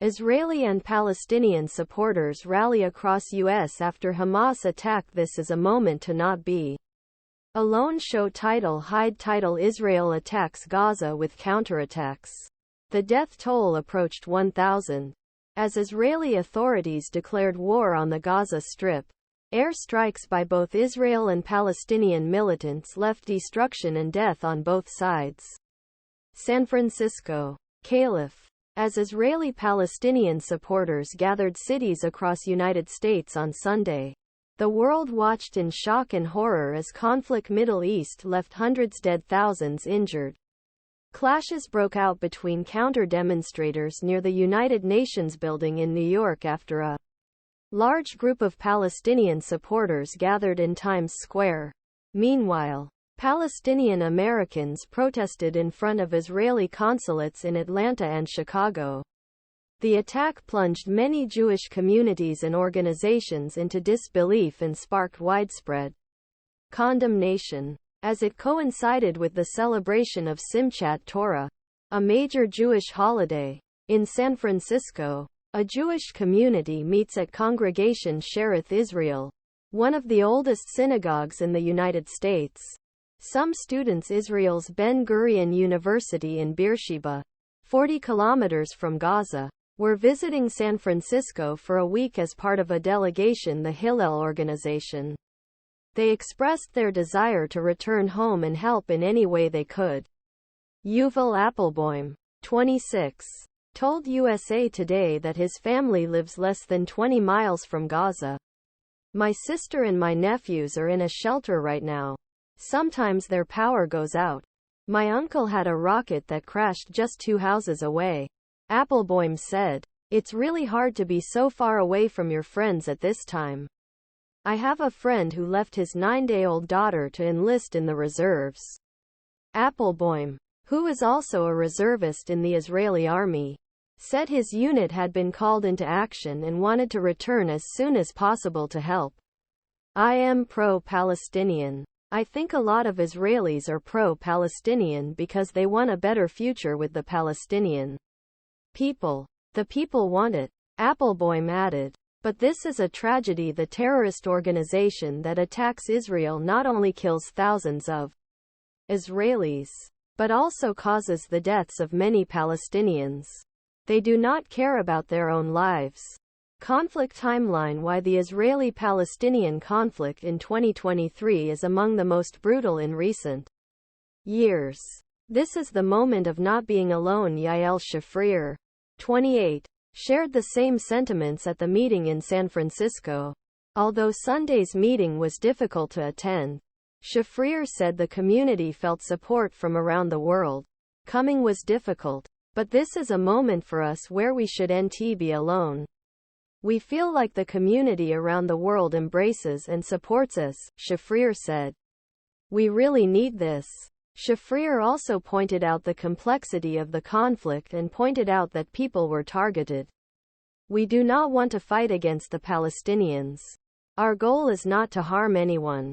Israeli and Palestinian supporters rally across U.S. after Hamas attack. This is a moment to not be alone. Show title. Hide title. Israel attacks Gaza with counterattacks. The death toll approached 1,000. As Israeli authorities declared war on the Gaza Strip, air strikes by both Israel and Palestinian militants left destruction and death on both sides. San Francisco, Calif. As Israeli Palestinian supporters gathered cities across United States on Sunday, the world watched in shock and horror as conflict Middle East left hundreds dead, thousands injured. Clashes broke out between counter-demonstrators near the United Nations building in New York after a large group of Palestinian supporters gathered in Times Square. Meanwhile, Palestinian Americans protested in front of Israeli consulates in Atlanta and Chicago. The attack plunged many Jewish communities and organizations into disbelief and sparked widespread condemnation. As it coincided with the celebration of Simchat Torah, a major Jewish holiday, in San Francisco, a Jewish community meets at Congregation Sherith Israel, one of the oldest synagogues in the United States. Some students Israel's Ben-Gurion University in Beersheba, 40 kilometers from Gaza, were visiting San Francisco for a week as part of a delegation the Hillel organization. They expressed their desire to return home and help in any way they could. Yuval Appleboim, 26, told USA Today that his family lives less than 20 miles from Gaza. "My sister and my nephews are in a shelter right now. Sometimes their power goes out. My uncle had a rocket that crashed just 2 houses away." Appleboim said, "It's really hard to be so far away from your friends at this time. I have a friend who left his 9-day-old daughter to enlist in the reserves." Appleboim, who is also a reservist in the Israeli army, said his unit had been called into action and wanted to return as soon as possible to help. "I am pro-Palestinian. I think a lot of Israelis are pro-Palestinian because they want a better future with the Palestinian people. The people want it," Appleboim added. "But this is a tragedy. The terrorist organization that attacks Israel not only kills thousands of Israelis, but also causes the deaths of many Palestinians. They do not care about their own lives." Conflict timeline. Why the Israeli-Palestinian conflict in 2023 is among the most brutal in recent years. This is the moment of not being alone. Yael Shafrir, 28, shared the same sentiments at the meeting in San Francisco. Although Sunday's meeting was difficult to attend, Shafrir said the community felt support from around the world. "Coming was difficult, but this is a moment for us where we shouldn't be alone. We feel like the community around the world embraces and supports us," Shafrir said. "We really need this." Shafrir also pointed out the complexity of the conflict and pointed out that people were targeted. "We do not want to fight against the Palestinians. Our goal is not to harm anyone.